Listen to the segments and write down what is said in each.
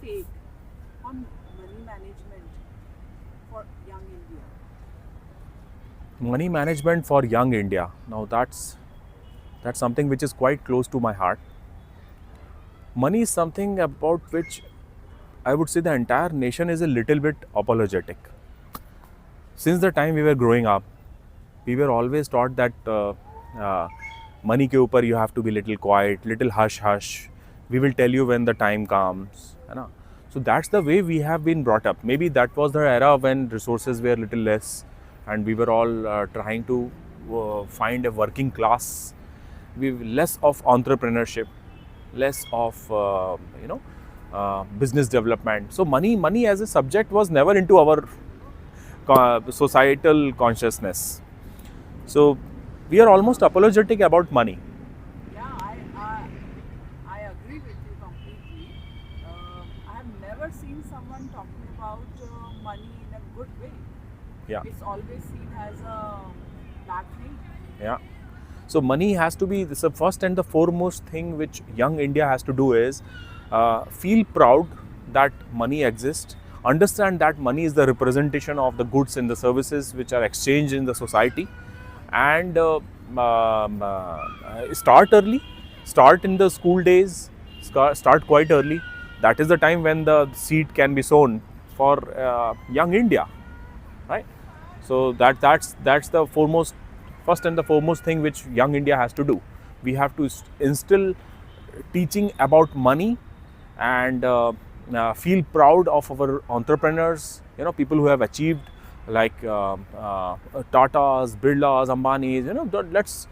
take on money management for young India? Money management for young India. Now that's something which is quite close to my heart. Money is something about which I would say the entire nation is a little bit apologetic. Since the time we were growing up, we were always taught that uh, money ke upar you have to be little quiet, little hush hush. We will tell you when the time comes. है ना? So that's the way we have been brought up. Maybe that was the era when resources were little less, and we were all trying to find a working class. We less of entrepreneurship, less of business development. So money as a subject was never into our societal consciousness. So we are almost apologetic about money. Yeah, I agree with you completely. I have never seen someone talking about money in a good way. Yeah, It's always seen as a bad thing. yeah. So money has to be the first and the foremost thing which young India has to do is feel proud that money exists. Understand that money is the representation of the goods and the services which are exchanged in the society, and start early. Start in the school days. Start quite early. That is the time when the seed can be sown for young India, right? So that's the foremost, first and the foremost thing which young India has to do. We have to instill teaching about money, and feel proud of our entrepreneurs. People who have achieved, like Tatas, Birlas, Ambanis. Let's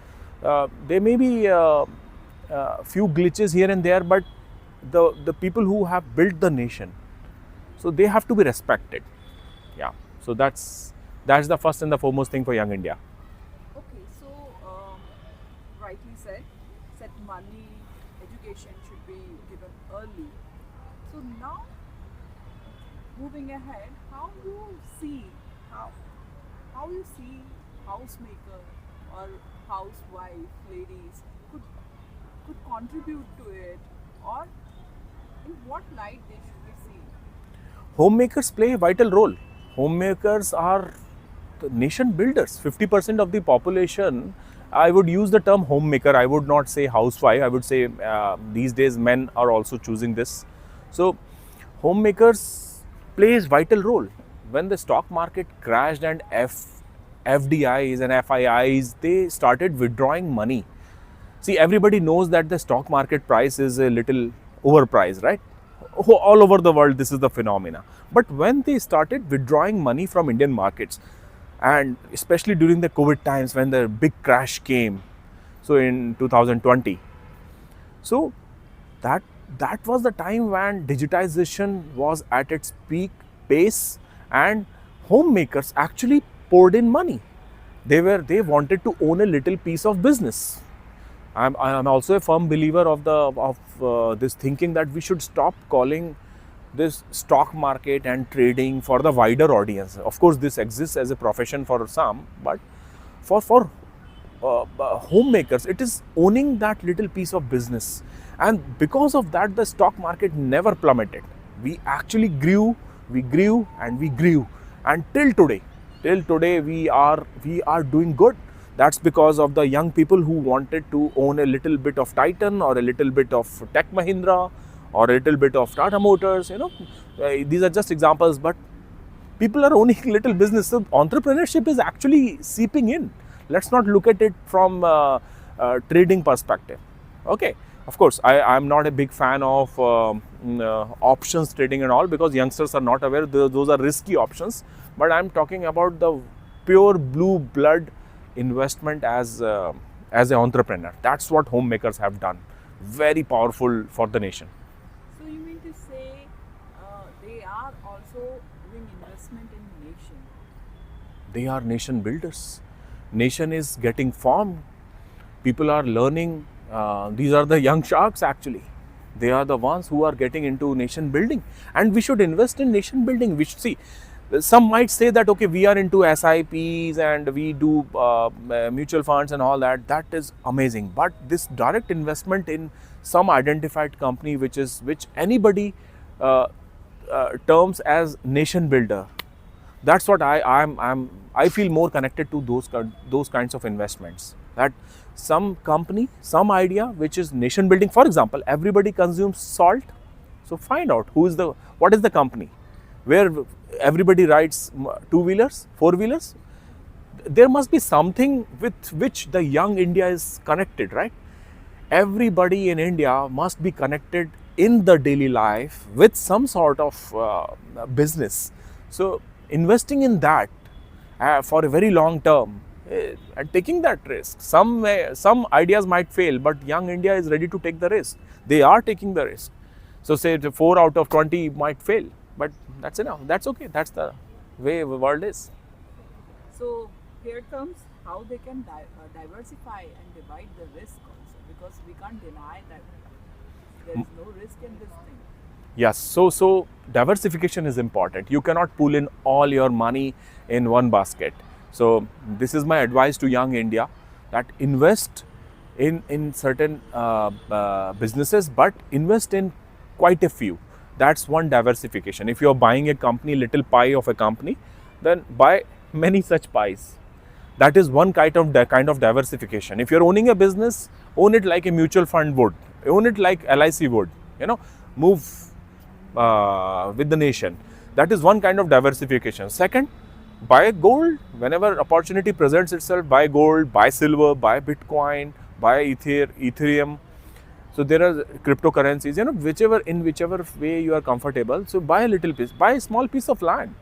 there may be few glitches here and there, but the people who have built the nation, so they have to be respected. Yeah. So that's the first and the foremost thing for young India. Okay, so rightly said money, education should be given early. So now, moving ahead, see how how you see housemaker or housewife ladies could could contribute to it, or in what light they should be seen? Homemakers play a vital role. Homemakers are the nation builders. 50% of the population, I would use the term homemaker. I would not say housewife. I would say these days men are also choosing this. So, homemakers plays vital role. When the stock market crashed and FDIs and FIIs, they started withdrawing money. See, everybody knows that the stock market price is a little overpriced, right? All over the world, this is the phenomena. But when they started withdrawing money from Indian markets, and especially during the COVID times when the big crash came, so in 2020, so that that was the time when digitization was at its peak pace, and homemakers actually poured in money. They wanted to own a little piece of business. I'm also a firm believer of this thinking that we should stop calling this stock market and trading for the wider audience. Of course, this exists as a profession for some, but for homemakers, it is owning that little piece of business, and because of that, the stock market never plummeted. We actually grew, and we grew, and till today we are doing good. That's because of the young people who wanted to own a little bit of Titan or a little bit of Tech Mahindra or a little bit of Tata Motors. These are just examples, but people are owning little business. So entrepreneurship is actually seeping in. Let's not look at it from trading perspective. Okay, of course, I'm not a big fan of options trading and all, because youngsters are not aware. Those are risky options. But I'm talking about the pure blue blood investment as an entrepreneur. That's what homemakers have done. Very powerful for the nation. So you mean to say they are also doing investment in nation? They are nation builders. Nation is getting formed. People are learning. These are the young sharks actually. They are the ones who are getting into nation building, and we should invest in nation building. We should see. Some might say that okay, we are into SIPs and we do mutual funds and all that. That is amazing. But this direct investment in some identified company, which anybody terms as nation builder. That's what I feel more connected to those kinds of investments. That some company, some idea which is nation building. For example, everybody consumes salt, so find out what is the company where everybody rides two-wheelers, four-wheelers. There must be something with which the young India is connected, right? Everybody in India must be connected in the daily life with some sort of business. So investing in that for a very long term and taking that risk. Some ideas might fail, but young India is ready to take the risk. They are taking the risk. So say 4 out of 20 might fail, but that's enough. That's okay. That's the way the world is. So here comes how they can diversify and divide the risk also, because we can't deny that there is no risk in this thing. Yes, so diversification is important. You cannot pull in all your money in one basket. So this is my advice to young India, that invest in certain businesses, but invest in quite a few. That's one diversification. If you're buying a company, little pie of a company, then buy many such pies. That is one kind of diversification. If you're owning a business, own it like a mutual fund would. Own it like LIC would. Move with the nation. That is one kind of diversification. Second, buy gold. Whenever opportunity presents itself, buy gold, buy silver, buy Bitcoin, buy Ethereum. So there are cryptocurrencies, whichever way you are comfortable. So buy a little piece, buy a small piece of land.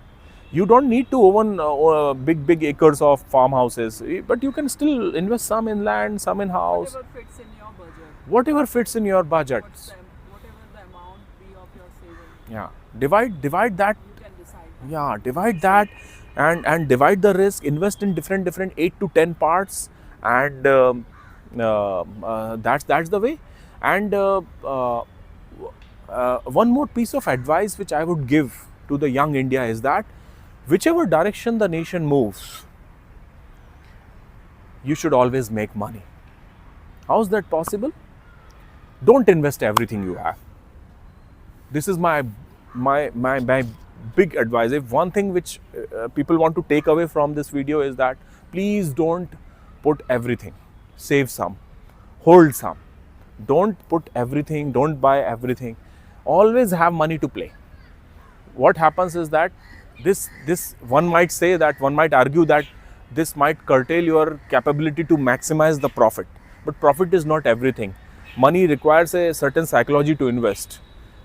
You don't need to own big acres of farmhouses, but you can still invest some in land, some in house. Whatever fits in your budget. Whatever fits in your budget. Whatever the amount be of your savings. Yeah, divide that. You can decide. Yeah, divide that and divide the risk. Invest in different 8 to 10 parts, and that's the way. And one more piece of advice which I would give to the young India is that whichever direction the nation moves, you should always make money. How is that possible? Don't invest everything you have. This is my big advice. If one thing which people want to take away from this video is that please don't put everything. Save some, hold some. Don't put everything, don't buy everything. Always have money to play. What happens is that this one might argue that this might curtail your capability to maximize the profit. But profit is not everything. Money requires a certain psychology to invest,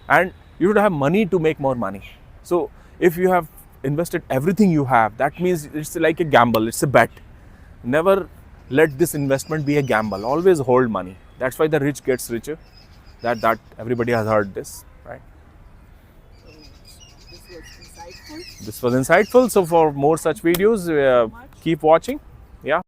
and you should have money to make more money. So if you have invested everything you have, that means it's like a gamble, it's a bet. Never let this investment be a gamble. Always hold money. That's why the rich gets richer. That everybody has heard this, right? So this was insightful. This was insightful. So for more such videos, keep watching. Yeah.